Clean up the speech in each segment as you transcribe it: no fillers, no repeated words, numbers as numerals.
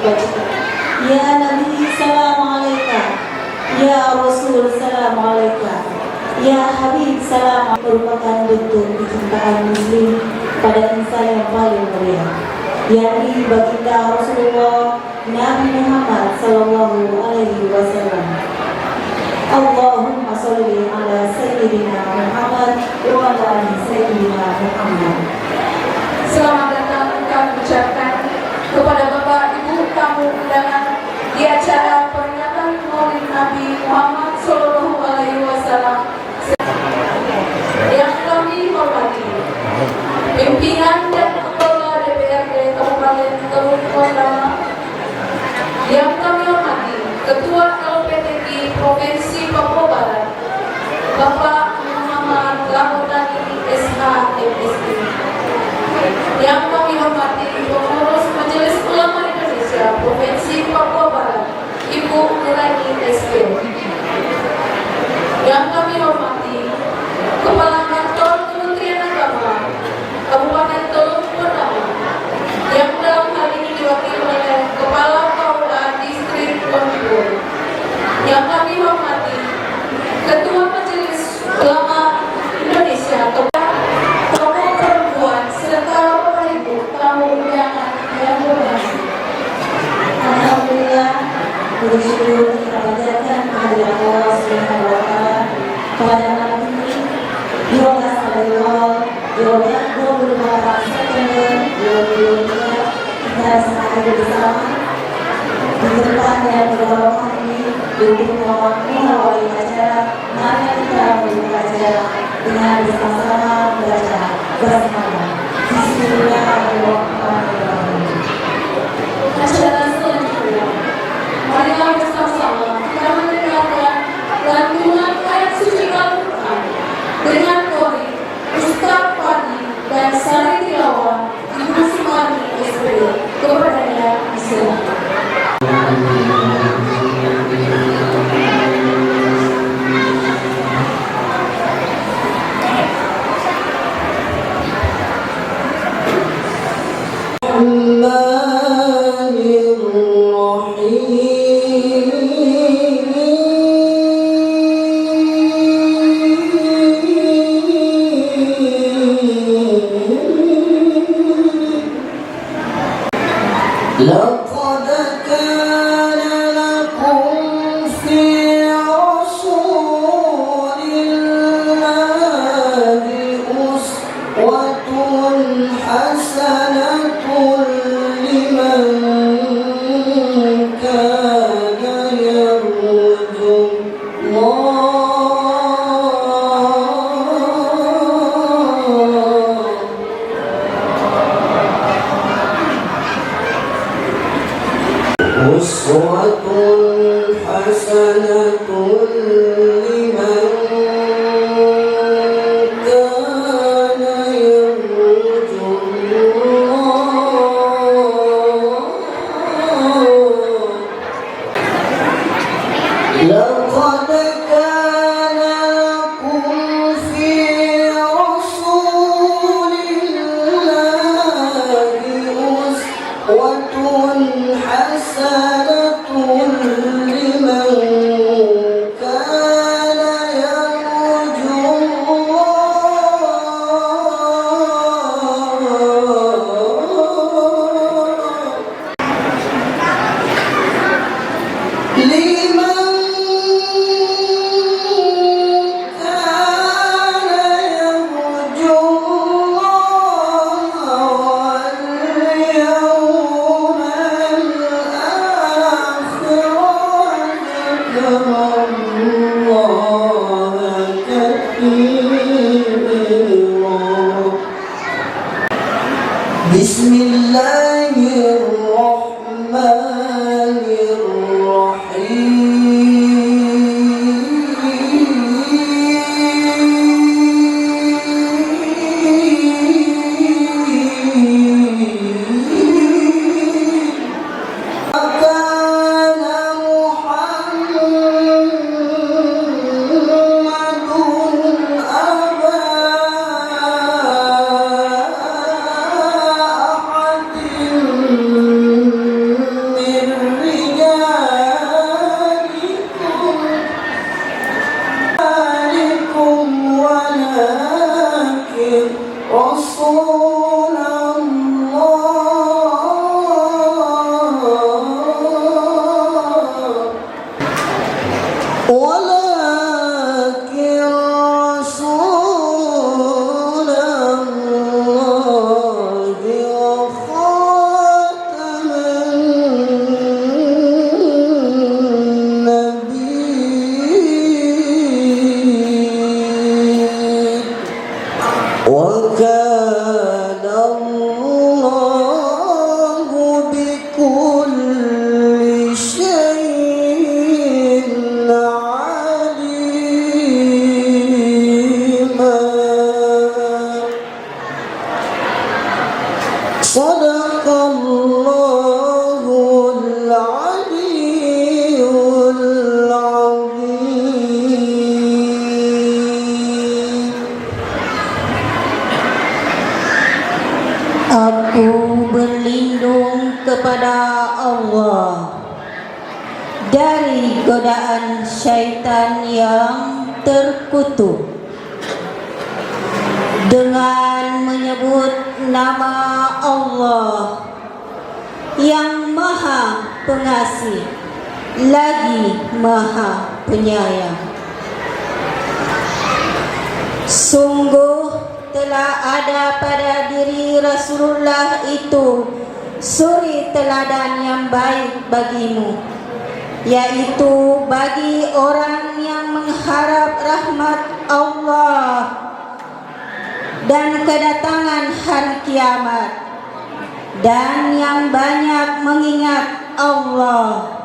bacakan. Ya Nabi salam alaika, ya Rasul salam alaika, ya Habib salam, merupakan bentuk kecintaan muslim pada insan yang paling mulia, yakni baginda Rasulullah Nabi Muhammad sallallahu alaihi wasallam. Allahumma sholli ala sayyidina Muhammad wa ala ali sayyidina Muhammad. Selamat datang kami ucapkan kepada Bapak Ibu tamu undangan di acara peringatan Maulid Nabi Muhammad sallallahu alaihi wasallam yang kami hormati pimpinan dan Ketua DPRD Kabupaten Garut Kota, yang kami hormati Ketua LPTI Provinsi Papua Barat Bapak Muhammad Lahodani SH MSI, yang kami hormati Pengurus Majelis Ulama Indonesia Provinsi Papua Barat Ibu Nurani SP, yang kami hormati Kepala Kantor Kementerian Agama Kabupaten Teluk Pertama, yang dalam hal ini diwakili oleh Kepala KUA Distrik Lombok, yang kami hormati Ketua Majelis Ulama Indonesia, tokoh perempuan, serta Bapak Ibu tamu undangan yang berbahagia. Alhamdulillah, bersyukur kita panjatkan kehadiran Allah Subhanahu wa taala pada malam ini 12 Februari 25 September 2023. Kita sangat hadir bersama di tempat yang berbahagia ini untuk mengawali acara. Mari kita membuka acara dengan bersama-sama membaca bersama. Bismillahirrahmanirrahim. Acara selanjutnya, marilah bersama-sama kita mendengarkan lantunan ayat suci Al-Quran dengan kori Ustaz Fadi dan Sari Tilawah Ibu Sumani SPD. Kepadanya disilakan. لقد كان لكم في رسول الله أسوة حسنة لمن كان يرجو أسوة حسنة لمن كان يرجو الله. لقد كان لكم في رسول الله أسوة حسنة لمن كان dari godaan syaitan yang terkutuk dengan menyebut nama Allah yang Maha Pengasih lagi Maha Penyayang. Sungguh telah ada pada diri Rasulullah itu suri teladan yang baik bagimu, yaitu bagi orang yang mengharap rahmat Allah dan kedatangan hari kiamat, dan yang banyak mengingat Allah.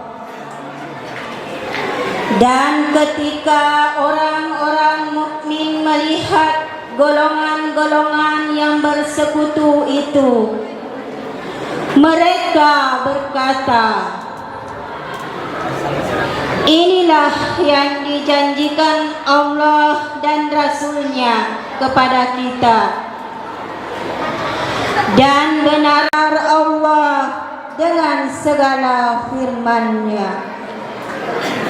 Dan ketika orang-orang mukmin melihat golongan-golongan yang bersekutu itu, mereka berkata, inilah yang dijanjikan Allah dan Rasul-Nya kepada kita, dan benar Allah dengan segala firman-Nya.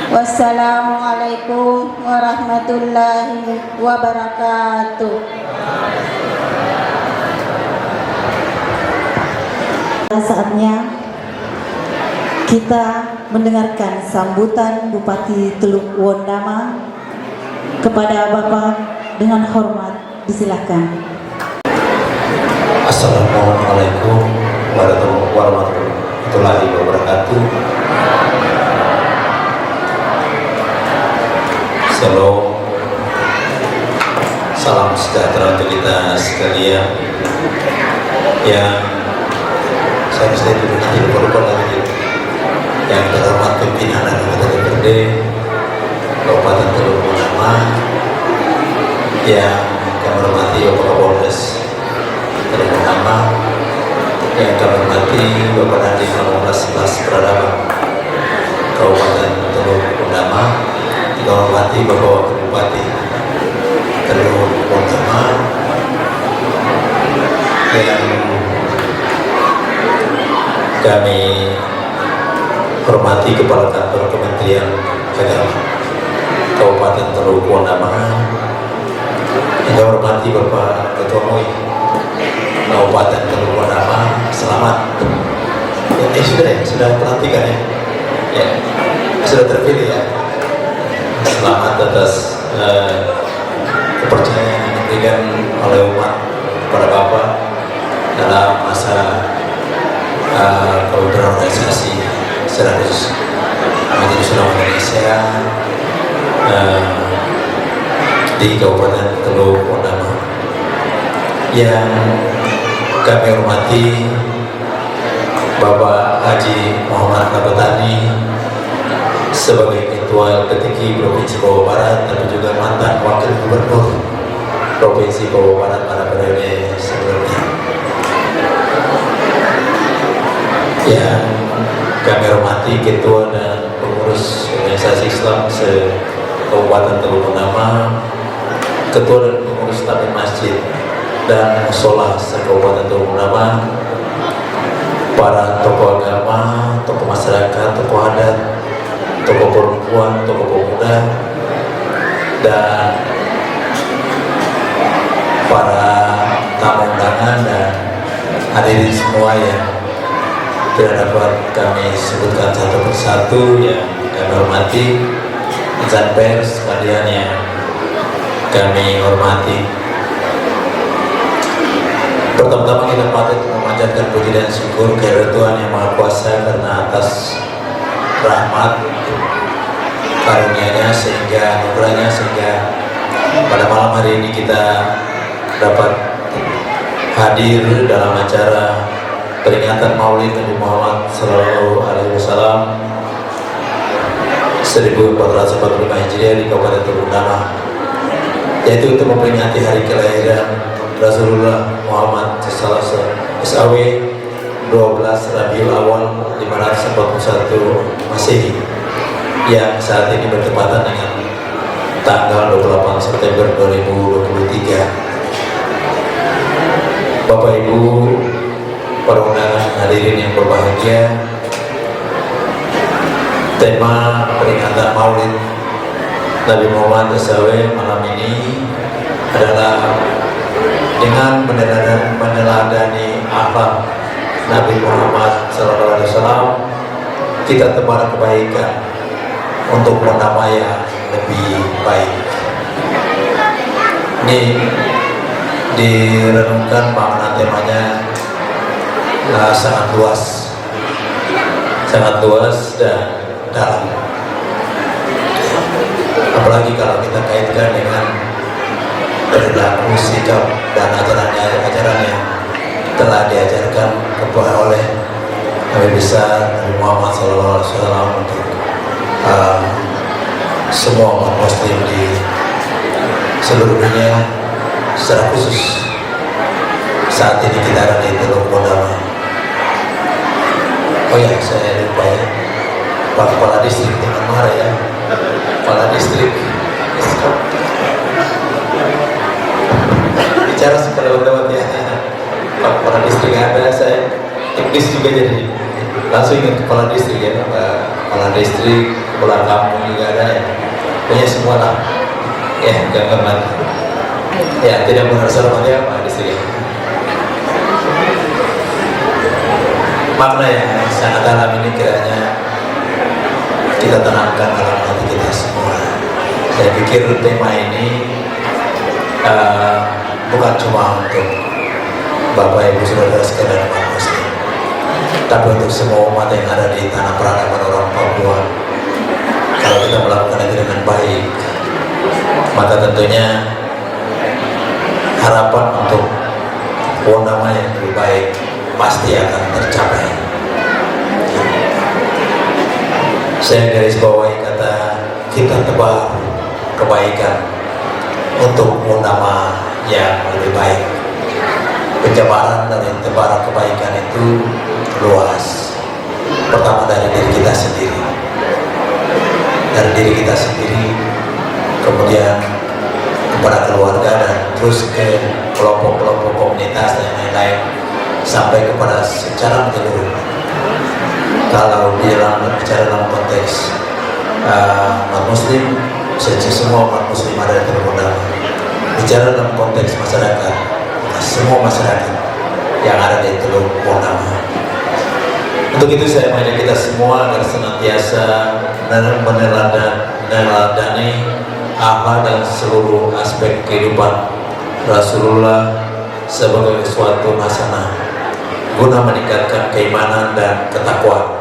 Wassalamualaikum warahmatullahi wabarakatuh. Saatnya kita mendengarkan sambutan Bupati Teluk Wondama kepada Bapak dengan hormat, disilakan. Assalamualaikum warahmatullahi wabarakatuh. Shalom, salam sejahtera untuk kita sekalian. Yang saya dulu nanti lupa lagi. Yang terhormat pimpinan dan anggota DPRD Kabupaten Teluk Wondama, yang kami hormati Bapak Kapolres Teluk Wondama, yang kami hormati Bapak Dandim Fakultas Peradaban Kabupaten Teluk Wondama, yang hormati Bapak Wakil Bupati Teluk Wondama, yang kami hormati Kepala Kantor Kementerian Agama Kabupaten Teluk Wondama, yang kami hormati Bapak Ketua MUI Kabupaten Teluk Wondama. Selamat. Sudah perhatikan ya, sudah terpilih ya. Selamat atas kepercayaan yang diberikan oleh umat kepada Bapak dalam masa berorganisasi secara khusus Majelis Ulama Indonesia di Kabupaten Teluk Wondama. Yang kami hormati Bapak Haji Muhammad Nabatani sebagai Ketua LPTKI Provinsi Papua Barat, tapi juga mantan Wakil Gubernur Provinsi Papua Barat pada periode sebelumnya. Yang kami hormati Ketua dan Pengurus Organisasi Islam se-Kabupaten Teluk Wondama, Ketua dan Pengurus Takmir Masjid dan Musola se-Kabupaten Teluk Wondama, para tokoh agama, tokoh masyarakat, tokoh adat, tokoh perempuan, tokoh pemuda, dan para tamu undangan dan hadirin semua yang tidak dapat kami sebutkan satu persatu, yang kami hormati, insan pers sekalian yang kami hormati. Pertama-tama kita patut memanjatkan puji dan syukur kepada Tuhan Yang Maha Kuasa karena atas rahmat karunia-Nya sehingga anugerah-Nya sehingga pada malam hari ini kita dapat hadir dalam acara peringatan Maulid Nabi Muhammad Sallallahu Alaihi Wasallam 1445 Hijriah di Kabupaten Teluk Wondama, yaitu untuk memperingati hari kelahiran Rasulullah Muhammad SAW 12 Rabiul Awal 541 Masehi, yang saat ini bertepatan dengan tanggal 28 September 2023. Bapak Ibu, para undangan hadirin yang berbahagia, Tema peringatan Maulid Nabi Muhammad SAW malam ini adalah dengan meneladani akhlak Nabi Muhammad SAW, kita tebar kebaikan untuk bernama yang lebih baik. Ini direnungkan makna temanya sangat luas dan dalam. Apalagi kalau kita kaitkan dengan perilaku, sikap dan ajaran yang telah diajarkan kepada oleh Nabi besar Nabi Muhammad SAW untuk semua umat Muslim di seluruh dunia, secara khusus saat ini kita ada di Teluk Bondama. Oh ya, saya lupa ya, Pak Kepala Distrik dengan marah ya, Kepala Distrik bicara sekali teman ya, Pak Kepala Distrik ada, saya Inggris juga jadi langsung ingat Kepala Distrik ya, Kepala Distrik, Kepala Kampung juga ada ya, punya semua lah ya, jangan mati ya, tidak menghormat ya Pak Distrik ya. Makna yang sangat dalam ini kiranya kita tanamkan dalam hati kita semua. Saya pikir tema ini bukan cuma untuk Bapak Ibu Saudara sekalian umat Muslim, tapi untuk semua umat yang ada di tanah peradaban orang Papua. Kalau kita melakukan itu dengan baik, maka tentunya harapan untuk Bondama yang lebih baik pasti akan tercapai. Saya garis bawahi kata kita tebar kebaikan untuk Bondama yang lebih baik. Penjabaran dari tebaran kebaikan itu luas. Pertama dari diri kita sendiri, kemudian kepada keluarga, dan terus ke kelompok-kelompok komunitas dan lain-lain, sampai kepada secara menyeluruh. Kalau bicara dalam konteks umat Muslim, semua umat Muslim ada di Teluk Bondama. Bicara dalam konteks masyarakat, semua masyarakat yang ada di Teluk Bondama. Untuk itu saya mengajak kita semua agar senantiasa meneladani akhlak dan seluruh aspek kehidupan Rasulullah sebagai suatu hasanah guna meningkatkan keimanan dan ketakwaan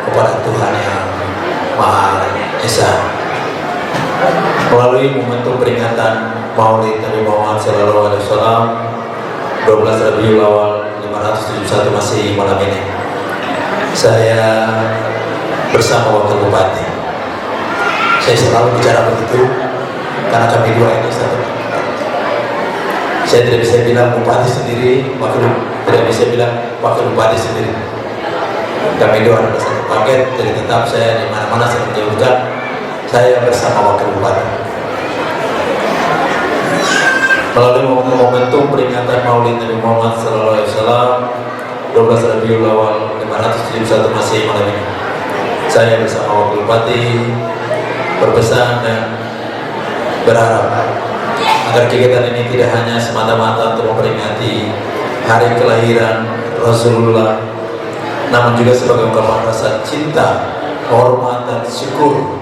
kepada Tuhan yang Maha Esa. Melalui momentum peringatan Maulid Nabi Muhammad SAW 12 Rabiul Awal 571 Masehi malam ini, saya bersama Wakil Bupati. Saya selalu bicara begitu karena kami dua ini satu. Saya tidak bisa bilang bupati sendiri, tidak bisa bilang wakil bupati sendiri. Kami dua adalah satu paket, jadi tetap saya di mana-mana saya menyebutkan saya bersama wakil bupati. Melalui momentum peringatan Maulid Nabi Muhammad SAW 12 Rabiul Awal 571 Masehi malam ini, saya bersama wakil bupati berpesan dan berharap agar kegiatan ini tidak hanya semata-mata untuk memperingati hari kelahiran Rasulullah, namun juga sebagai ungkapan rasa cinta, hormat dan syukur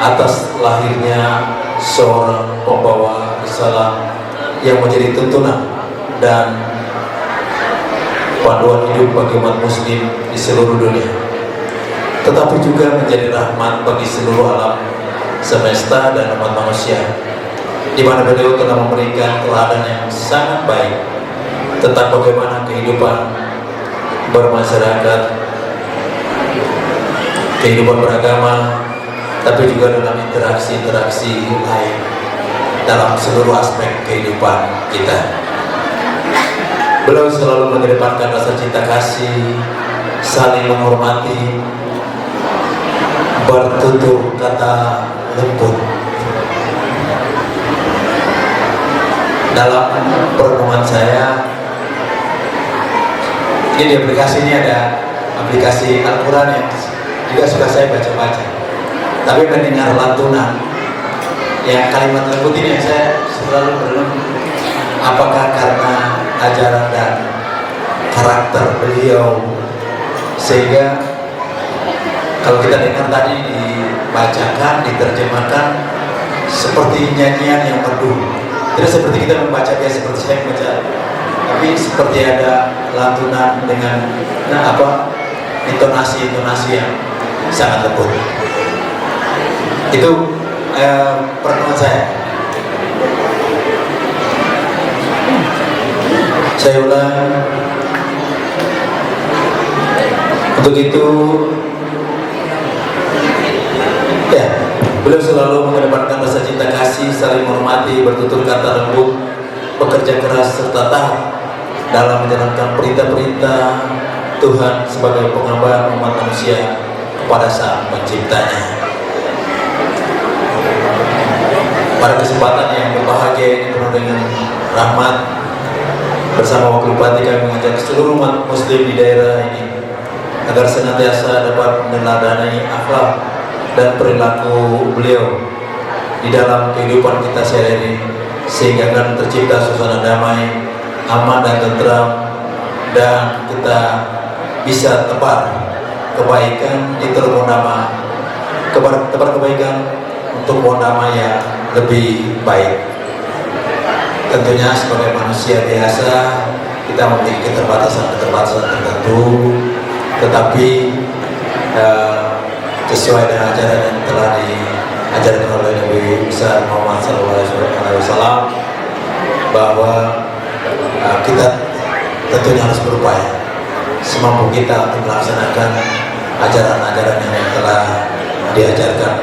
atas lahirnya seorang pembawa risalah yang menjadi tuntunan dan panduan hidup bagi umat Muslim di seluruh dunia, tetapi juga menjadi rahmat bagi seluruh alam semesta dan umat manusia, di mana beliau telah memberikan teladan yang sangat baik tentang bagaimana kehidupan bermasyarakat, kehidupan beragama, tapi juga dalam interaksi-interaksi lain dalam seluruh aspek kehidupan kita. Beliau selalu mengedepankan rasa cinta kasih, saling menghormati, bertutur kata lembut. Dalam perenungan saya, ini di aplikasi ini ada aplikasi Al-Quran yang juga suka saya baca-baca. Tapi mendengar lantunan yang kalimat lembut ini yang saya selalu berlum, apakah karena ajaran dan karakter beliau sehingga kalau kita dengar tadi dibacakan, diterjemahkan seperti nyanyian yang merdu, tidak seperti kita membaca biasa, seperti saya membaca, tapi seperti ada lantunan dengan intonasi yang sangat lembut. Itu pertemuan saya. Saya ulang. Untuk itu, ya, beliau selalu mengedepankan rasa cinta kasih, saling menghormati, bertutur kata lembut, bekerja keras serta taat dalam menjalankan perintah-perintah Tuhan sebagai pengemban umat manusia kepada Sang Penciptanya. Pada kesempatan yang berbahagia ini penuh dengan rahmat, bersama Wakil Bupati kami mengajak seluruh umat muslim di daerah ini agar senantiasa dapat meneladani akhlak dan perilaku beliau di dalam kehidupan kita sehari-hari, sehingga akan tercipta suasana damai, aman dan tentram, dan kita bisa tebar kebaikan di termodama, tebar kebaikan untuk modama yang lebih baik. Tentunya sebagai manusia biasa kita memiliki keterbatasan tertentu, tetapi sesuai dengan ajaran yang telah diajarkan oleh Nabi besar Muhammad SAW, bahwa kita tentunya harus berupaya semampu kita untuk melaksanakan ajaran-ajaran yang telah diajarkan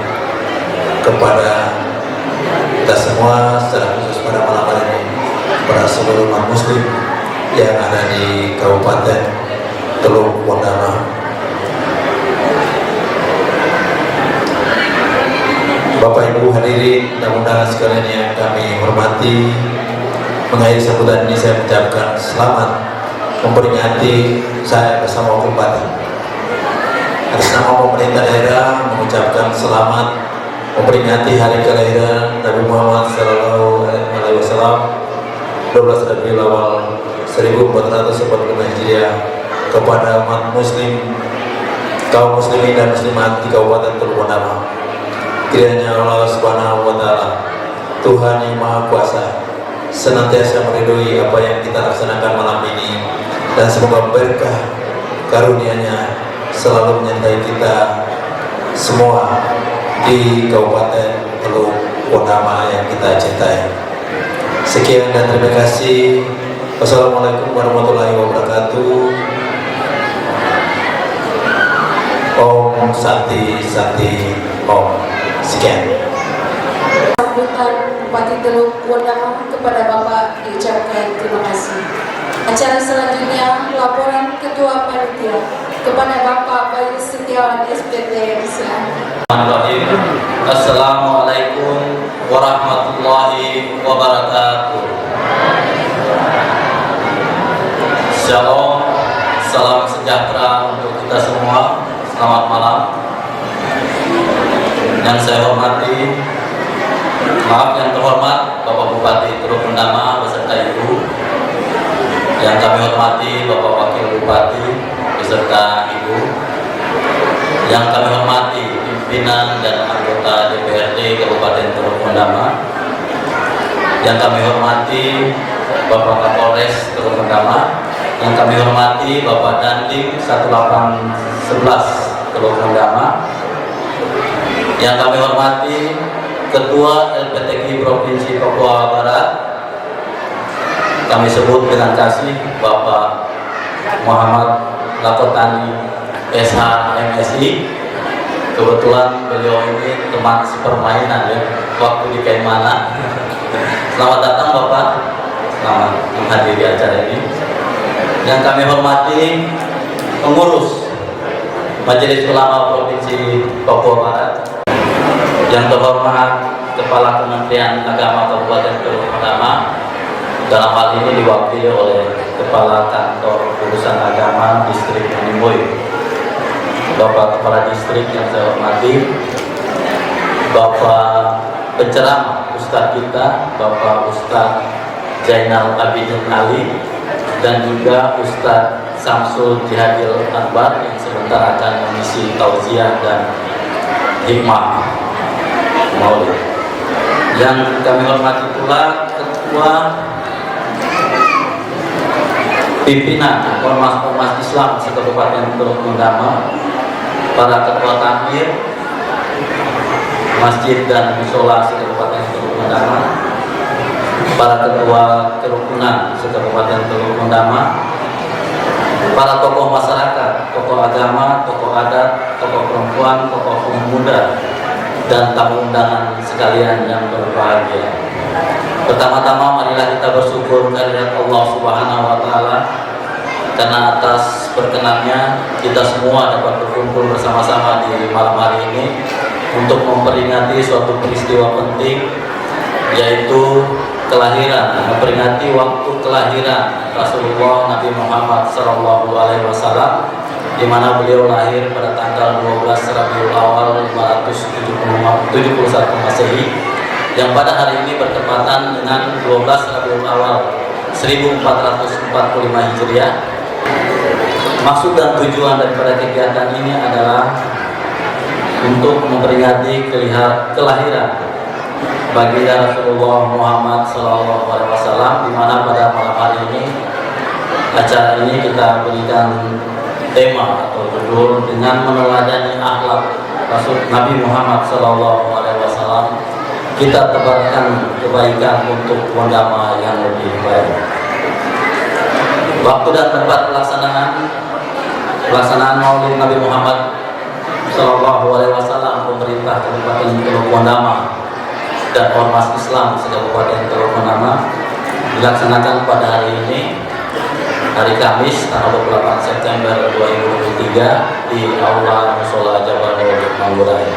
kepada kita semua, secara khusus pada malam hari ini kepada seluruh umat muslim yang ada di Kabupaten Teluk Wondama. Bapak Ibu hadirin dan undangan sekalian yang kami hormati, mengakhiri sambutan ini saya mengucapkan selamat memperingati saya bersama Wakil Bupati. Atas nama pemerintah daerah mengucapkan selamat memperingati hari kelahiran Nabi Muhammad SAW 12 Rabiul Awal 1445 Hijriah kepada umat muslim, kaum muslimin dan muslimat di Kabupaten Teluk Wondama. Kiranya Allah Subhanahu wa Ta'ala, Tuhan yang Maha Kuasa, senantiasa meridhoi apa yang kita laksanakan malam ini, dan semoga berkah karunia-Nya selalu menyertai kita semua di Kabupaten Teluk Wondama yang kita cintai. Sekian dan terima kasih. Wassalamualaikum warahmatullahi wabarakatuh. Om Santi Santi Om. Sekian. Sambutan Bupati Teluk Wondama kepada Bapak diucapkan terima kasih. Acara selanjutnya laporan Ketua Panitia kepada Bapak Bayu Setiawan SPT. Assalamualaikum warahmatullahi wabarakatuh. Shalom, salam sejahtera untuk kita semua. Selamat malam. Yang saya hormati, yang terhormat Bapak Bupati Teluk Wondama beserta Ibu. Yang kami hormati Bapak Wakil Bupati beserta Ibu. Yang kami hormati pimpinan dan anggota DPRD Kabupaten Teluk Wondama. Yang kami hormati Bapak Kapolres Teluk Wondama. Yang kami hormati Bapak Dandim 1811 Teluk Wondama. Yang kami hormati Ketua LPTKI Provinsi Papua Barat, kami sebut dengan kasih Bapak Muhammad Lakotani SH MSI. Kebetulan beliau ini teman sepermainan ya, waktu di Kaimana. Selamat datang Bapak, selamat menghadiri acara ini. Yang kami hormati pengurus Majelis Ulama Provinsi Papua Barat, yang terhormat Kepala Kementerian Agama Kabupaten Teluk Wondama, dalam hal ini diwakili oleh Kepala Kantor Urusan Agama Distrik Manimboyo. Bapak Kepala Distrik yang saya hormati, Bapak penceramah Ustadz kita, Bapak Ustadz Zainal Abidin Ali, dan juga Ustadz Samsul Jihadil Akbar yang sebentar akan mengisi tausiah dan hikmah maulid. Yang kami hormati pula Ketua Pimpinan Ormas-Ormas Islam se-Kabupaten Teluk Bendama, para ketua takmir masjid dan musola se-Kabupaten Teluk Bendama, para ketua kerukunan se-Kabupaten Teluk Bendama, para tokoh masyarakat, tokoh agama, tokoh adat, tokoh perempuan, tokoh pemuda, dan tamu undangan sekalian yang berbahagia. Pertama-tama marilah kita bersyukur kehadirat Allah Subhanahu wa taala karena atas berkenannya kita semua dapat berkumpul bersama-sama di malam hari ini untuk memperingati suatu peristiwa penting, yaitu kelahiran, memperingati waktu kelahiran Rasulullah Nabi Muhammad SAW, di mana beliau lahir pada tanggal 12 Rabiul Awal 571 Masehi, yang pada hari ini bertepatan dengan 12 Rabiul Awal 1445 Hijriah. Maksud dan tujuan daripada kegiatan ini adalah untuk memperingati kelahiran baginda Rasulullah Muhammad SAW, di mana pada malam hari ini acara ini kita berikan tema atau judul dengan meneladani akhlak Rasul Nabi Muhammad SAW, kita tebarkan kebaikan untuk Bendama yang lebih baik. Waktu dan tempat pelaksanaan Maulid Nabi Muhammad SAW, pemerintah Kabupaten Teluk Bendama dan Ormas Islam se-Kabupaten Teluk Bendama dilaksanakan pada hari ini, hari Kamis tanggal 28 September 2023 di Aula Musola Jawa Barat Manggurai.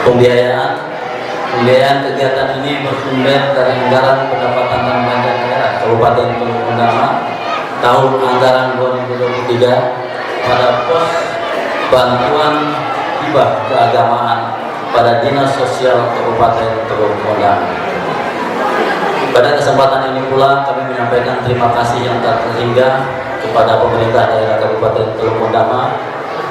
Pembiayaan kegiatan ini bersumber dari anggaran pendapatan dan belanja daerah Kabupaten Teluk Bendama tahun anggaran 2023 pada pos bantuan hibah keagamaan pada Dinas Sosial Kabupaten Teluk Bendama. Pada kesempatan ini pula kami menyampaikan terima kasih yang tak terhingga kepada pemerintah daerah Kabupaten Teluk Bendama,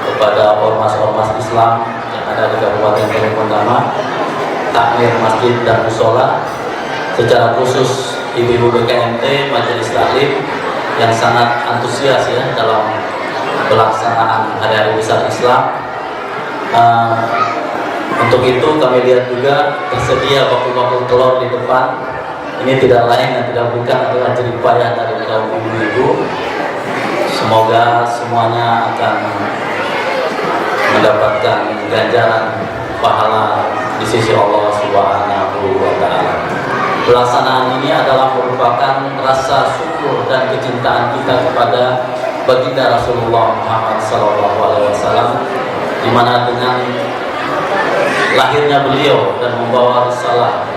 kepada ormas-ormas Islam yang ada di Kabupaten Teluk Bendama, takmir masjid dan musola, secara khusus ibu-ibu BKMT Majelis Taklim yang sangat antusias ya dalam pelaksanaan hari-hari besar Islam. Untuk itu kami lihat juga tersedia bakul-bakul telur di depan. Ini tidak lain dan tidak bukan adalah jerih payah dari kaum ibu-ibu. Semoga semuanya akan mendapatkan ganjaran pahala di sisi Allah Subhanahu wa taala. Pelaksanaan ini adalah merupakan rasa syukur dan kecintaan kita kepada baginda Rasulullah Muhammad SAW, di mana dengan lahirnya beliau dan membawa risalah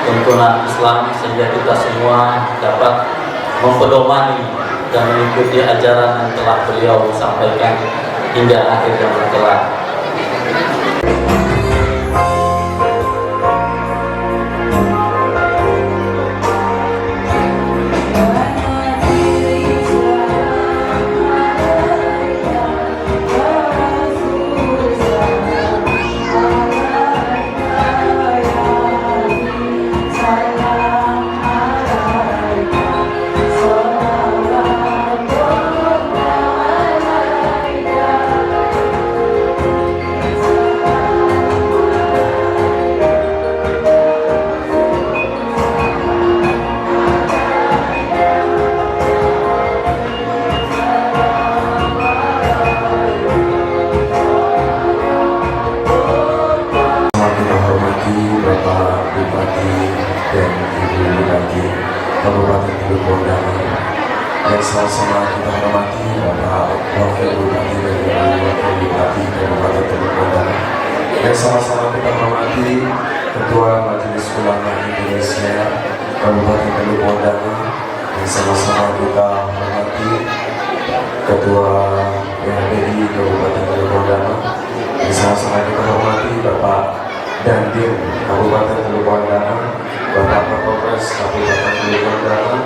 tuntunan Islam, sehingga kita semua dapat mempedomani dan mengikuti ajaran yang telah beliau sampaikan hingga akhir zaman kelak. Kabupaten Teluk Bendama, yang sama-sama kita hormati Bapak Wakil Bupati dan Ibu Wakil Bupati Kabupaten Teluk Bendama, yang sama-sama kita hormati Ketua Majelis Ulama Indonesia Kabupaten Teluk Bendama, yang sama-sama kita hormati Ketua PHBI Kabupaten Teluk Dama. Yang sama-sama kita hormati Bapak Dandim Kabupaten Teluk Dama, Bapak Kapolres Kabupaten Teluk Dama,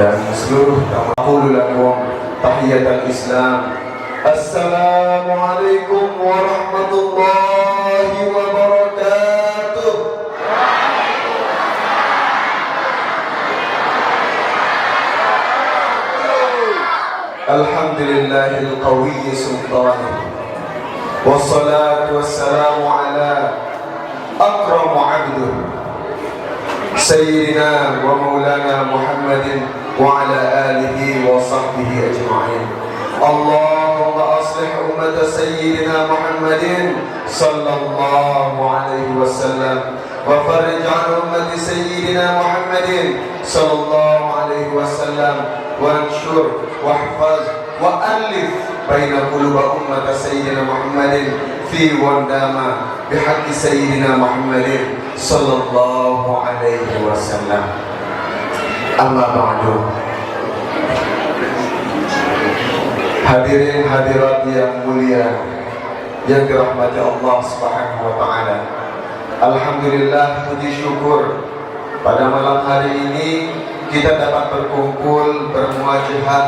dan seluruh tamu lakum tahiyatul Islam. Assalamualaikum warahmatullahi wabarakatuh. Alhamdulillahil qawiyyi sultanih, wassalatu wassalamu ala akramu abduh Sayyidina wa maulana Muhammadin wa ala alihi wa sahbihi ajma'in. Allahumma aslih ummat Sayyidina Muhammadin sallallahu alaihi wasallam wa farij an ummat Sayyidina Muhammadin sallallahu alaihi wasallam wa anshur wa hafaz wa alif baina qulub ummat Sayyidina Muhammadin fi wandama bihaqqi Sayyidina Muhammadin sallallahu alaihi wasallam. Amma ba'du. Hadirin hadirat yang mulia yang dirahmati Allah Subhanahu wa taala. Alhamdulillah, puji syukur pada malam hari ini kita dapat berkumpul, bermuajahah,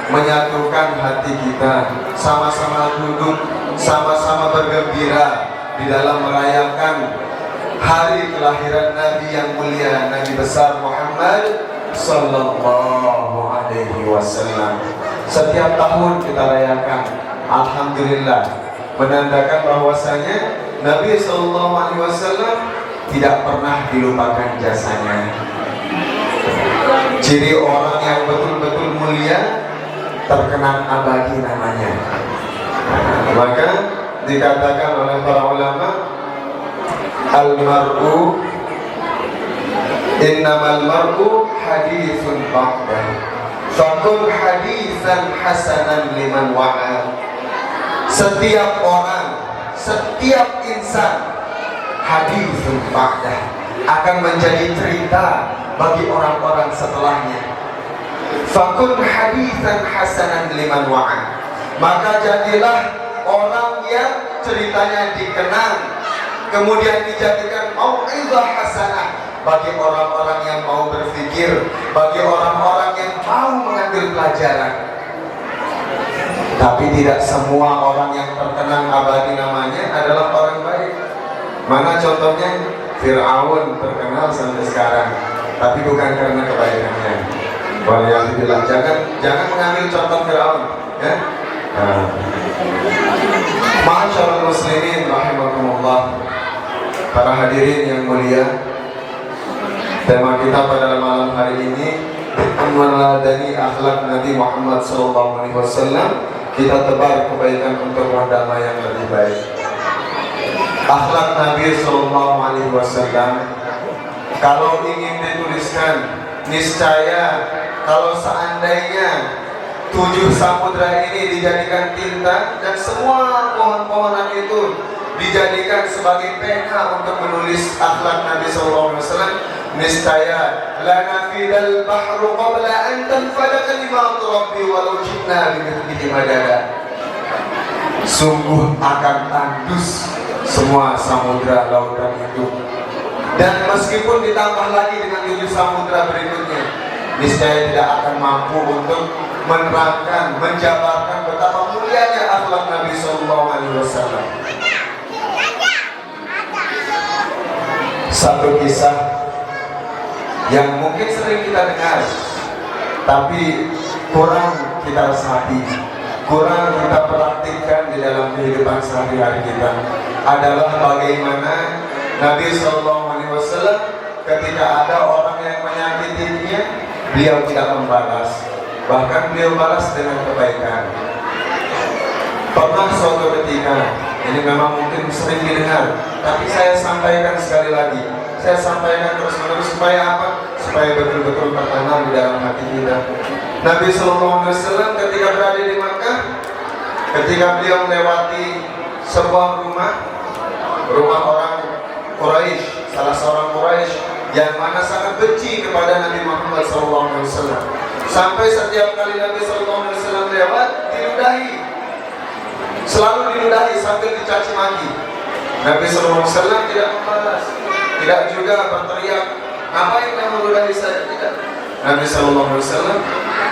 menyatukan hati kita, sama-sama duduk, sama-sama bergembira di dalam merayakan hari kelahiran Nabi yang mulia, Nabi besar Muhammad sallallahu alaihi wasallam. Setiap tahun kita rayakan, alhamdulillah, menandakan bahwasanya Nabi sallallahu alaihi wasallam tidak pernah dilupakan jasanya. Ciri orang yang betul-betul mulia, terkenang abadi namanya. Maka dikatakan oleh para ulama, al-mar'u innamal mar'u hadithun ba'dah fakun hadithan hasanan liman wa'a. Setiap orang, setiap insan hadithun ba'dah akan menjadi cerita bagi orang-orang setelahnya. Fakun hadithan hasanan liman wa'a, maka jadilah orang yang ceritanya dikenang, kemudian dijadikan mau'izah hasanah bagi orang-orang yang mau berpikir, bagi orang-orang yang mau mengambil pelajaran. Tapi tidak semua orang yang terkenang abadi namanya adalah orang baik. Mana contohnya? Fir'aun terkenal sampai sekarang, tapi bukan karena kebaikannya. Walhamdulillah, jangan mengambil contoh Fir'aun, ya. Ma'asyiral muslimin rahimakumullah, para hadirin yang mulia, tema kita pada malam hari ini meneladani akhlak Nabi Muhammad SAW. Kita tebar kebaikan untuk damai yang lebih baik. Akhlak Nabi SAW, kalau ingin dituliskan, niscaya kalau seandainya 7 samudra ini dijadikan tinta dan semua pohon-pohonan itu dijadikan sebagai pena untuk menulis akhlak Nabi SAW, niscaya la nafidal bahru qabla an tanfada kalimatu rabbi walau jitna bimithlihi madada. Sungguh akan tandus semua samudra lautan itu, dan meskipun ditambah lagi dengan 7 samudra berikutnya, niscaya tidak akan mampu untuk menerangkan, menjabarkan betapa mulianya akhlak Nabi SAW. Satu kisah yang mungkin sering kita dengar, tapi kurang kita resapi, kurang kita praktikkan di dalam kehidupan sehari-hari kita, adalah bagaimana Nabi SAW ketika ada orang yang menyakiti dia, beliau tidak membalas, bahkan beliau balas dengan kebaikan. Pernah suatu ketika, ini memang mungkin sering didengar, tapi saya sampaikan sekali lagi, saya sampaikan terus-menerus, supaya apa? Supaya betul-betul tertanam di dalam hati kita. Nabi SAW ketika berada di Makkah, ketika beliau melewati sebuah rumah orang Quraisy, salah seorang Quraisy yang mana sangat benci kepada Nabi Muhammad SAW. Sampai setiap kali Nabi Sallallahu Alaihi Wasallam lewat, diludahi, selalu diludahi sambil dicaci maki. Nabi Sallallahu Alaihi Wasallam tidak membalas, tidak juga berteriak, ngapain kamu meludahi saya? Tidak. Nabi Sallallahu Alaihi Wasallam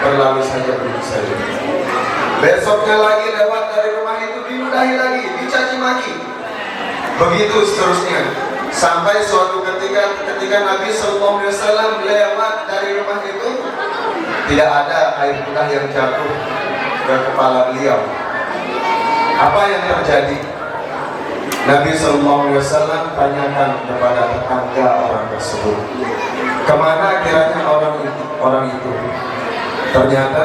berlalu saja begitu saja. Besoknya lagi lewat dari rumah itu diludahi lagi, dicaci maki. Begitu seterusnya. Sampai suatu ketika Nabi Sallallahu Alaihi Wasallam lewat dari rumah itu, tidak ada air ludah yang jatuh ke kepala beliau. Apa yang terjadi? Nabi Sallallahu Alaihi Wasallam tanyakan kepada tetangga orang tersebut, kemana kiranya orang itu? Ternyata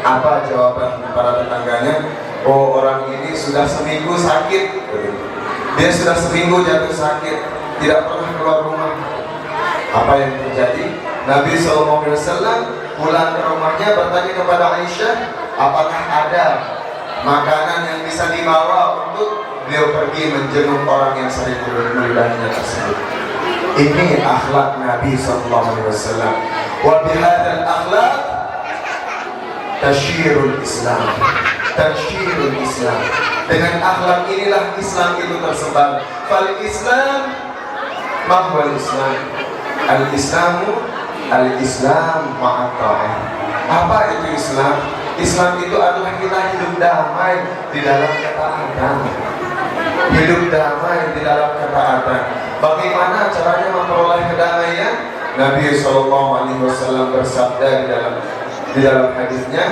apa jawaban para tetangganya? Oh, orang ini sudah seminggu sakit. Dia sudah seminggu jatuh sakit, tidak pernah keluar rumah. Apa yang terjadi? Nabi Sallallahu Alaihi Wasallam pulang ke rumahnya bertanya kepada Aisyah, apakah ada makanan yang bisa dibawa untuk beliau pergi menjenguk orang yang sering meludahinya tersebut. Ini akhlak Nabi Sallallahu Alaihi Wasallam. Wa bihadzal akhlak tasyirul Islam. Tasyirul Islam. Dengan akhlak inilah Islam itu tersebar. Fal Islam mahwal Islam. Al-Islam ma'at ta'ah. Apa itu Islam? Islam itu adalah kita hidup damai di dalam ketaatan. Hidup damai di dalam ketaatan. Bagaimana caranya memperoleh kedamaian? Nabi SAW bersabda di dalam hadisnya,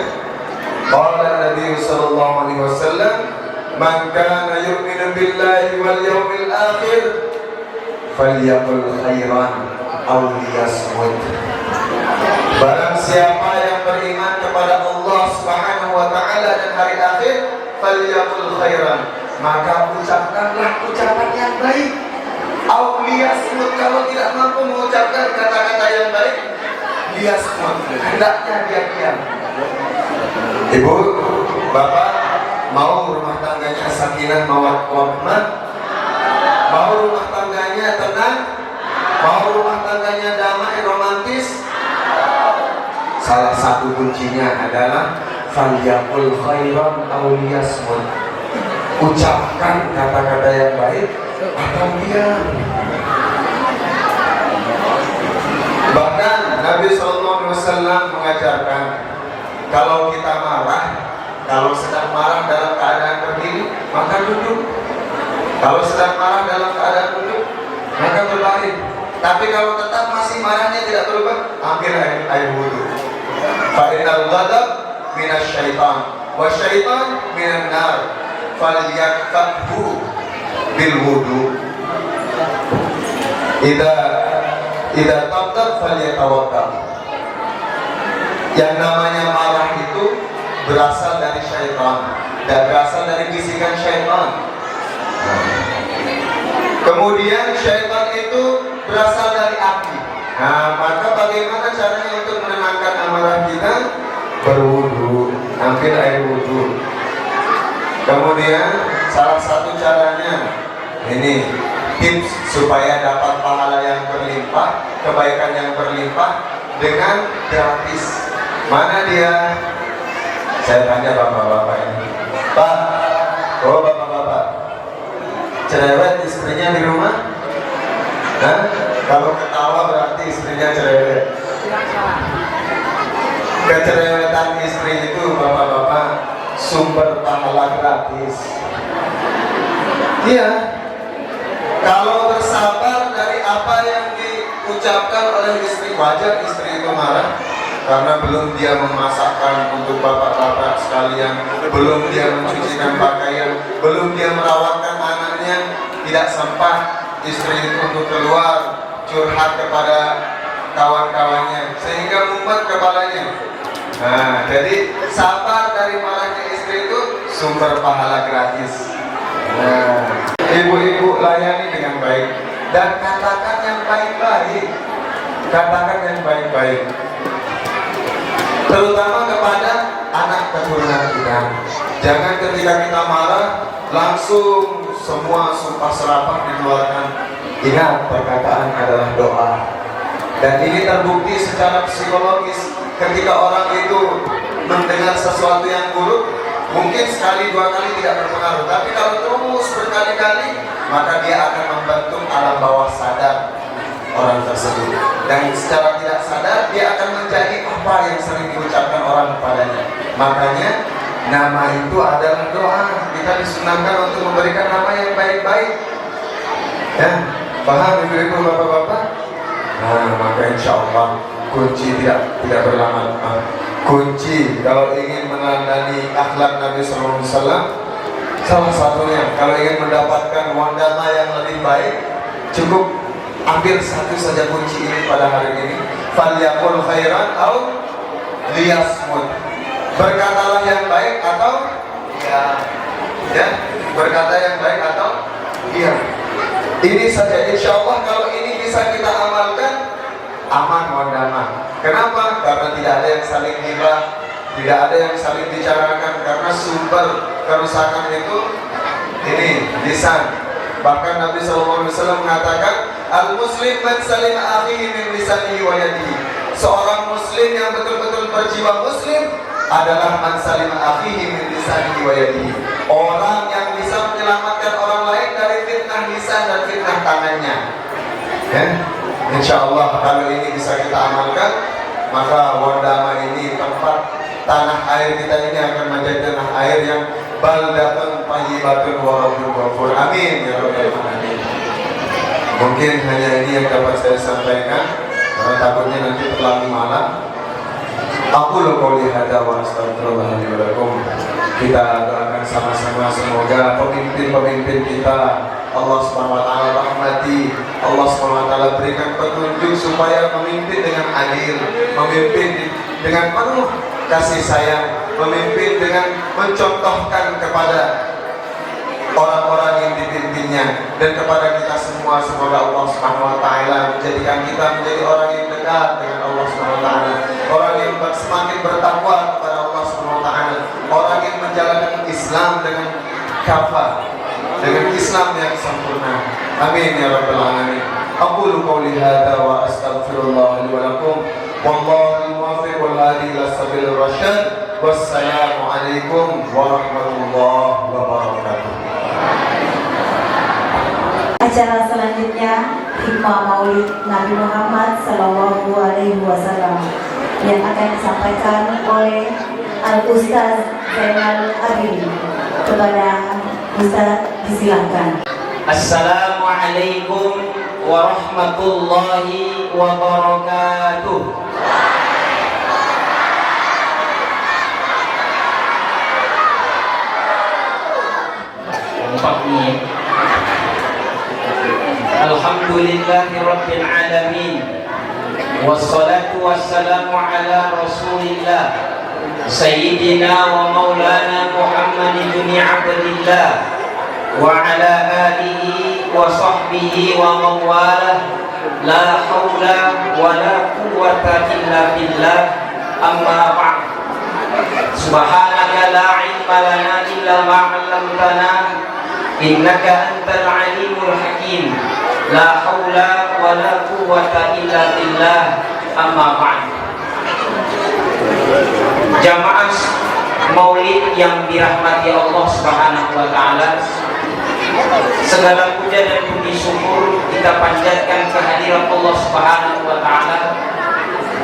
qala Nabi SAW, man kana yu'minu billahi wal yawmil akhir falyaqul khairan aw liyasmut. Barang siapa yang beriman kepada Allah Subhanahu wa taala dan hari akhir, falyaqul khairan, maka ucapkanlah ucapan yang baik. Aw liyasmut, kalau tidak mampu mengucapkan kata-kata yang baik, liyasmut, hendaknya dia diam. Ibu, bapak, mau rumah tangganya sakinah mawaddah warahmah? Mau rumah tangganya tenang? Mau rumah tangganya damai romantis? Salah satu kuncinya adalah falyaqul khairan aw liyasmut. Ucapkan kata-kata yang baik atau diam. Bahkan Nabi SAW mengajarkan, kalau kita marah, kalau sedang marah dalam keadaan berdiri, maka duduk. Kalau sedang marah dalam keadaan duduk, maka berbaring. Tapi kalau tetap masih marahnya tidak berubah, ambil air wudhu. Fa'innal ghadab minas syaitan, wa syaitan minan nar, falyakfathu bil wudhu. Idza tabtab falyatawakkal. Yang namanya marah itu berasal dari syaitan dan berasal dari bisikan syaitan. Kemudian syaitan itu berasal dari api. Nah, maka bagaimana caranya untuk menenangkan amarah kita? Berwudu, ambil air wudu. Kemudian salah satu caranya ini, tips supaya dapat pahala yang berlimpah, kebaikan yang berlimpah dengan gratis. Mana dia? Saya tanya bapak-bapak ini, Pak, oh bapak-bapak, cerewet istrinya di rumah? Nah, kalau ketawa berarti istrinya cerewet. Kecerewetan istri itu bapak-bapak sumber pahala gratis. Iya. Kalau bersabar dari apa yang diucapkan oleh istri, wajar istri itu marah karena belum dia memasakkan untuk bapak-bapak sekalian, belum dia mencucikan pakaian, belum dia merawatkan anaknya, tidak sempat istri itu untuk keluar curhat kepada kawan-kawannya sehingga mumet kepalanya. Nah, jadi sabar dari marahnya istri itu sumber pahala gratis. Nah, ibu-ibu layani dengan baik dan katakan yang baik-baik. Katakan yang baik-baik, terutama kepada anak keturunan kita. Jangan ketika kita marah langsung semua sumpah serapah dikeluarkan. Ingat, perkataan adalah doa. Dan ini terbukti secara psikologis. ketika orang itu mendengar sesuatu yang buruk, mungkin sekali dua kali tidak berpengaruh, tapi kalau terus berkali-kali, maka dia akan membentuk alam bawah sadar orang tersebut, dan secara tidak sadar dia akan menjadi apa yang sering diucapkan orang kepadanya. Makanya nama itu adalah doa. Kita disunahkan untuk memberikan nama yang baik-baik. Ya, paham ibu-ibu, bapak-bapak? Nah, maka insya Allah kunci tidak berlama-lama. Kunci kalau ingin meneladani akhlak Nabi SAW, salah satunya kalau ingin mendapatkan wandama yang lebih baik, cukup ambil satu saja kunci ini pada hari ini. Falyaqul khairan au liyasmut. Berkatalah yang baik atau ya, berkata yang baik atau diam. Ini saja, insya Allah kalau ini bisa kita amalkan, aman wandama. Kenapa? Karena tidak ada yang saling hibah, tidak ada yang saling bicarakan, karena sumber kerusakan itu ini lisan. Bahkan Nabi SAW mengatakan, al-muslim man salim akhihi min lisanihi wa yadihi. Seorang muslim yang betul-betul berjiwa muslim adalah man salim akhihi min lisanihi wa yadihi. Orang yang bisa menyelamatkan orang lain dari fitnah lisan dan fitnah tangannya. Ya? Insya Allah kalau ini bisa kita amalkan, maka wandama ini, tempat tanah air kita ini akan menjadi tanah air yang baldatun thayyibatun wa rabbun ghafur. Amin ya rabbal alamin. Mungkin hanya ini yang dapat saya sampaikan, karena takutnya nanti terlalu malam. Aqulu qouli hadza wa astaghfirullah li wa lakum. Kita doakan sama-sama semoga pemimpin-pemimpin kita Allah Subhanahu wa taala rahmati, Allah Subhanahu wa taala berikan petunjuk supaya memimpin dengan adil, memimpin dengan penuh kasih sayang, memimpin dengan mencontohkan kepada orang-orang yang dipimpinnya, dan kepada kita semua. Semoga Allah Subhanahu wa taala menjadikan kita menjadi orang yang dekat dengan Allah Subhanahu wa taala, orang yang semakin bertakwa kepada Allah Subhanahu wa taala, orang yang menjalankan Islam dengan kafah, dengan Islam yang sempurna. Amin ya rabbal alamin. Aqulu qouli hadza wa astaghfirullah li wa lakum. Wallahu muwaffiq wal hadi ila sabilir rasyad. Wassalamu alaikum warahmatullahi wabarakatuh. Acara selanjutnya hikmah Maulid Nabi Muhammad Sallallahu Alaihi Wasallam yang akan disampaikan oleh Al-Ustaz Zainal Abidin. Kepada Ustaz disilahkan. Assalamualaikum warahmatullahi wabarakatuh. Alhamdulillahi rabbil alamin, wassalatu wassalamu ala rasulillah sayyidina wa maulana Muhammad ibn Abdillah wa ala alihi wa sahbihi wa mawalah. La hawla wa la quwwata illa billah. Amma ba'd. Subhanaka la ilma lana illa ma 'allamtana innaka antal alimul hakim. La haula wa la quwwata illa billah. Amma ba'd. Jamaah Maulid yang dirahmati Allah Subhanahu wa taala, segala puja dan puji syukur kita panjatkan kehadiran Allah Subhanahu wa taala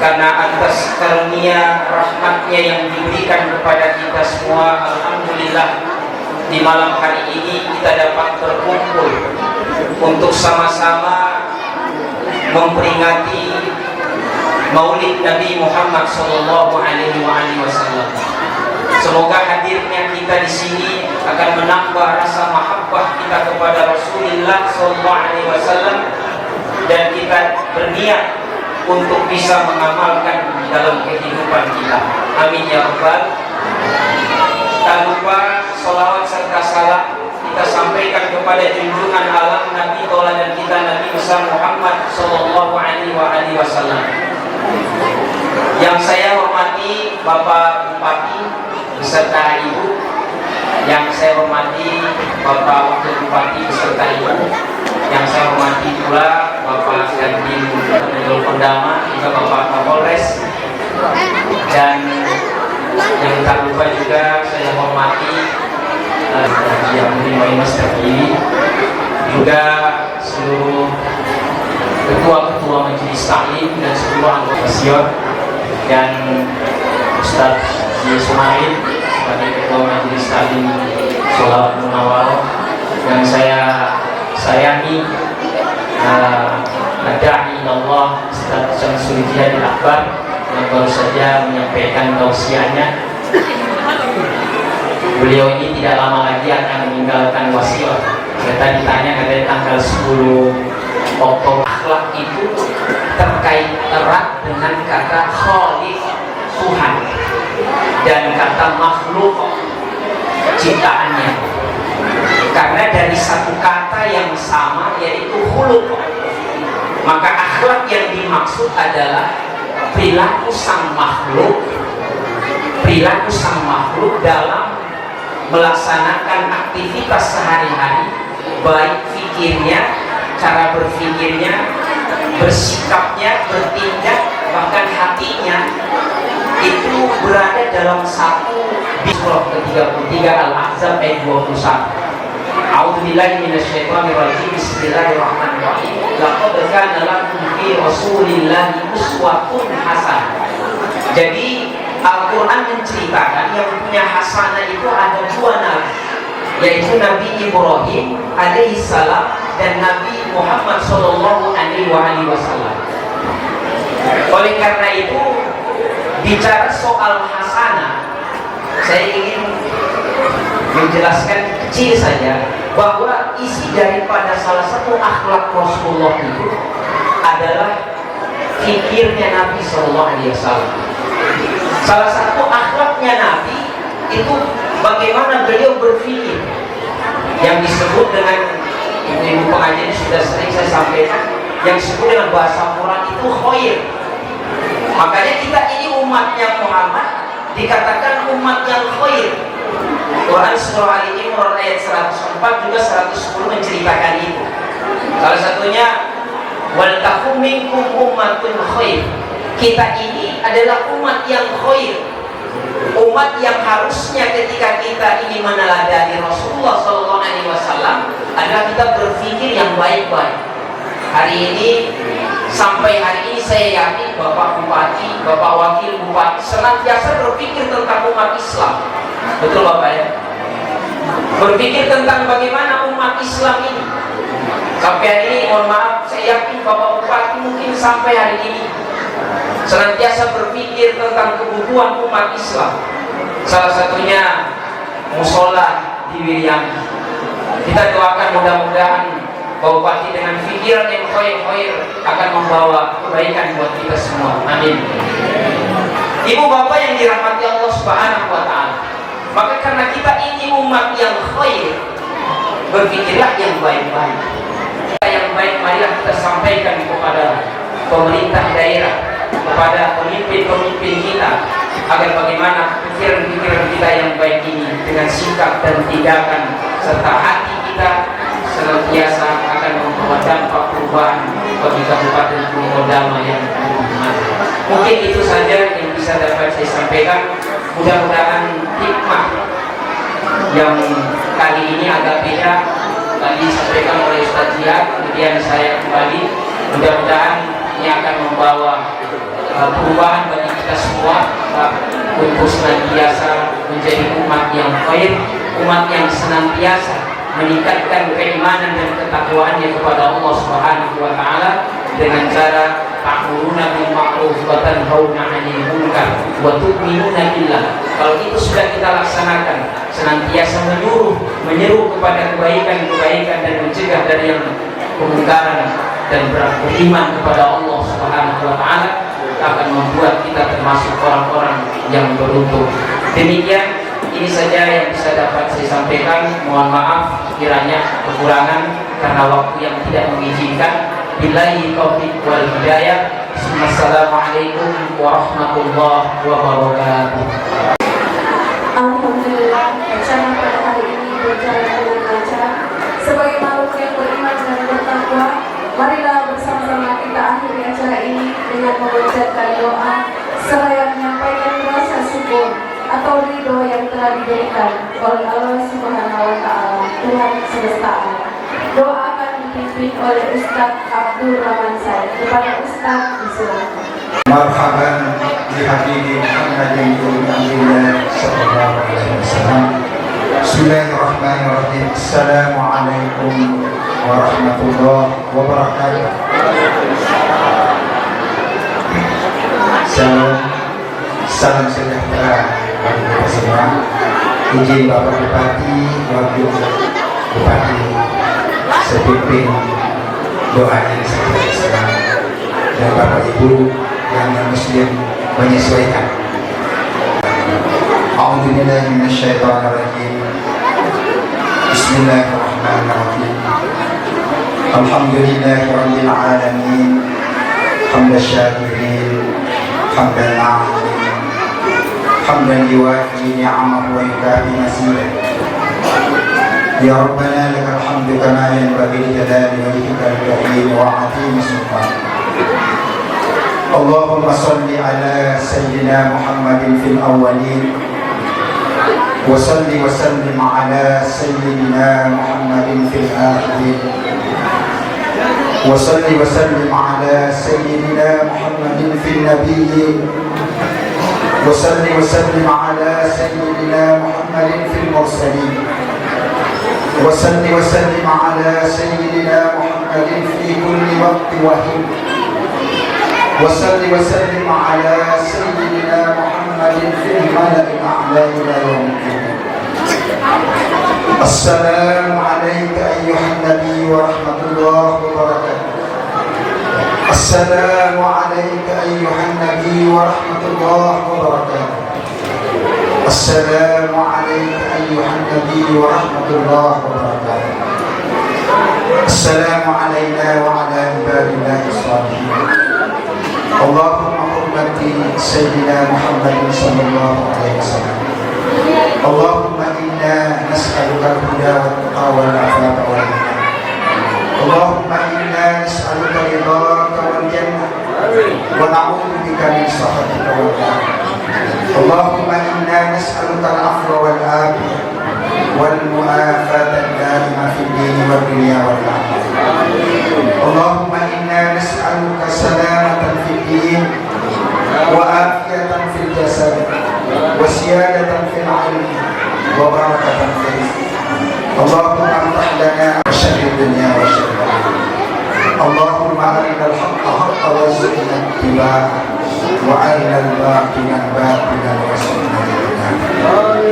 karena atas karunia rahmatnya yang diberikan kepada kita semua. Alhamdulillah, di malam hari ini kita dapat berkumpul untuk sama-sama memperingati Maulid Nabi Muhammad Sallallahu Alaihi Wasallam. Semoga hadirnya kita di sini akan menambah rasa mahabbah kita kepada Rasulullah Sallallahu Alaihi Wasallam, dan kita berniat untuk bisa mengamalkan dalam kehidupan kita. Amin ya rabbal. Tak lupa salawat serta salam kita sampaikan kepada junjungan alam Nabi tauladan kita Nabi besar Muhammad Sallallahu Alaihi Wasallam. Yang saya hormati Bapak Bupati beserta Ibu, yang saya hormati Bapak Wakil Bupati beserta Ibu, yang saya hormati pula Bapak Kandim Pendama, juga Bapak Kapolres, Dan yang tak lupa juga saya hormati yang menerima terpilih, juga seluruh ketua-ketua majelis taklim dan seluruh anggota senior, dan Ustaz Ismail sebagai ketua majelis taklim Sholawat Munawwaroh, yang saya sayangi Ad-Da'i Allah Ustaz Syamsul Jihad Akbar yang baru saja menyampaikan tausiahnya. Beliau ini tidak lama lagi akan meninggalkan wasiat. Kita ditanya katanya tanggal 10 Oktober. Akhlak itu terkait erat dengan kata Khaliq, Tuhan, dan kata makhluk, ciptaannya. Karena dari satu kata yang sama yaitu khuluq, maka akhlak yang dimaksud adalah perilaku sang makhluk dalam melaksanakan aktivitas sehari-hari, baik fikirnya, cara berfikirnya, bersikapnya, bertindak, bahkan hatinya, itu berada dalam satu di surah ke-33 Al-Ahzab ayat 21. A'udzubillahi minasyaitonirrajim. Bismillahirrahmanirrahim. Laqad kana lakum fi Rasulillahi uswatun hasanah. Jadi Al-Quran menceritakan yang punya hasanah itu ada dua nabi, yaitu Nabi Ibrahim alaihissalam dan Nabi Muhammad sallallahu alaihi wasallam. Oleh karena itu, bicara soal hasanah, saya ingin menjelaskan kecil saja bahwa isi daripada salah satu akhlak Rasulullah itu adalah fikirnya Nabi sallallahu alaihi wasallam. Salah satu akhlaknya Nabi itu bagaimana beliau berpikir, yang disebut dengan ibu-ibu pengajian sudah sering saya sampaikan, yang disebut dengan bahasa Quran itu khair. Makanya kita ini umatnya Muhammad dikatakan umat yang khair. Quran surah Ali Imran ayat 104 juga 110 menceritakan itu. Salah satunya wal takum minkum ummatun khair. Kita ini adalah umat yang khair, umat yang harusnya ketika kita ini meneladani Rasulullah SAW adalah kita berpikir yang baik-baik. Hari ini, sampai hari ini saya yakin Bapak Bupati, Bapak Wakil Bupati senantiasa berpikir tentang umat Islam. Betul Bapak ya? Berpikir tentang bagaimana umat Islam ini. Sampai hari ini, mohon maaf, saya yakin Bapak Bupati mungkin sampai hari ini senantiasa berpikir tentang kebutuhan umat Islam. Salah satunya musola di Wiriang. Kita doakan mudah-mudahan Bapak Bupati dengan pikiran yang khair akan membawa kebaikan buat kita semua. Amin. Ibu bapak yang dirahmati Allah Subhanahu wa Ta'ala, maka karena kita ini umat yang khair, berpikirlah yang baik-baik. Yang baik marilah kita sampaikan kepada pemerintah daerah, kepada pemimpin-pemimpin kita, agar bagaimana pikiran-pikiran kita yang baik ini dengan sikap dan tindakan serta hati kita senantiasa akan membawa dampak perubahan bagi Kabupaten Purwodama yang berhormat. Mungkin itu saja yang bisa dapat saya sampaikan. Mudah-mudahan hikmah yang kali ini agak beda tadi disampaikan oleh Ustaz Jihad, kemudian saya kembali. Mudah-mudahan ini akan membawa perubahan bagi kita semua untuk senantiasa menjadi umat yang khair, umat yang senantiasa meningkatkan keimanan dan ketakwaannya kepada Allah Subhanahu wa Ta'ala dengan cara ta'muruna bil ma'ruf wa tanhauna 'anil munkar wa tu'minuna billah. Kalau itu sudah kita laksanakan, senantiasa menyeru kepada kebaikan-kebaikan dan mencegah dari yang kemungkaran dan beriman kepada Allah Subhanahu wa Ta'ala, akan membuat kita termasuk orang-orang yang beruntung. Demikian, ini saja yang bisa dapat saya sampaikan. Mohon maaf kiranya kekurangan karena waktu yang tidak mengizinkan. Billahi taufiq wal hidayah. Assalamualaikum warahmatullahi wabarakatuh. Alhamdulillah, acara pada hari ini berjalan dengan lancar. Sebagai makhluk yang beriman dan bertakwa, marilah bersama-sama kita akhiri acara ini dengan memanjatkan doa seraya oleh Allah Subhanahu wa Ta'ala, Tuhan semesta alam. Doa akan dipimpin oleh Ustadz Abdul Rahman Said. Kepada Ustadz disilakan. Marhaban bi habibi Muhammadin Rasulillah sallallahu alaihi wasallam. Bismillahirrahmanirrahim. Assalamualaikum warahmatullahi wabarakatuh. Salam sejahtera bagi kita semua. Izin Bapak Bupati, Wakil Bupati, sepimpin doa ini secara Islam, dan Bapak Ibu yang non-Muslim menyesuaikan. A'udzubillahi minasyaitonirrajim. Bismillahirrahmanirrahim. Alhamdulillahirabbil alamin. Hamdan syakirin, hamdan na'imin, hamdan yuwafi ni'amahu wa yukafi mazidah. Ya Rabbana lakal hamdu kama yanbaghi li jalali wajhikal karim wa 'azimi sultanik. Allahumma salli ala sayyidina Muhammadin fil awwalin wa salli wa sallim ala sayyidina Muhammadin fil akhirin wa salli wa sallim ala sayyidina Muhammadin fil nabiyyin wa salli wa sallim ala sayyidina Muhammadin fil mursalin wa salli wa sallim ala sayyidina Muhammadin fi kulli waqti wa hin وصل وسلم على سيدنا محمد في الملأ الأعلى إلى يوم الدين. السلام عليك أيها النبي ورحمة الله وبركاته. السلام عليك أيها النبي ورحمة الله وبركاته. السلام عليك أيها النبي ورحمة الله وبركاته. السلام علينا وعلى عباد الله الصالحين. اللهم حرمة سيدنا محمد صلى الله عليه وسلم. اللهم إنا نسألك الهدى والتقى والعفاف والغنى. اللهم إنا نسألك رضاك والجنة ونعوذ بك من سخطك والنار. اللهم إنا نسألك العفو والعافية والمعافاة الدائمة في الدين والدنيا والآخرة. اللهم إنا نسألك سلامة في الدين وعافية في الجسد وسيادة في العلم وبركة في الرزق. اللهم افتح لنا شر الدنيا وشر الآخرة. اللهم أرنا الحق حقا وارزقنا اتباعه وأرنا الباطل باطلا وارزقنا اجتنابه.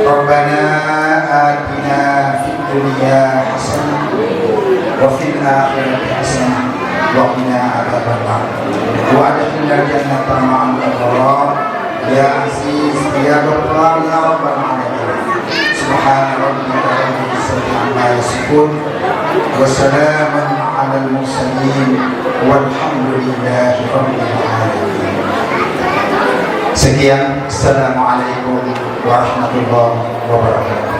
ربنا آتنا في الدنيا حسنة وفي الآخرة حسنة وقنا عذاب النار وأدخلنا الجنة مع الأبرار يا عزيز يا غفار يا رب العالمين. سبحان ربك رب العزة عما يصفون وسلام على المرسلين والحمد لله رب العالمين. Sekian, Assalamualaikum warahmatullahi wabarakatuh.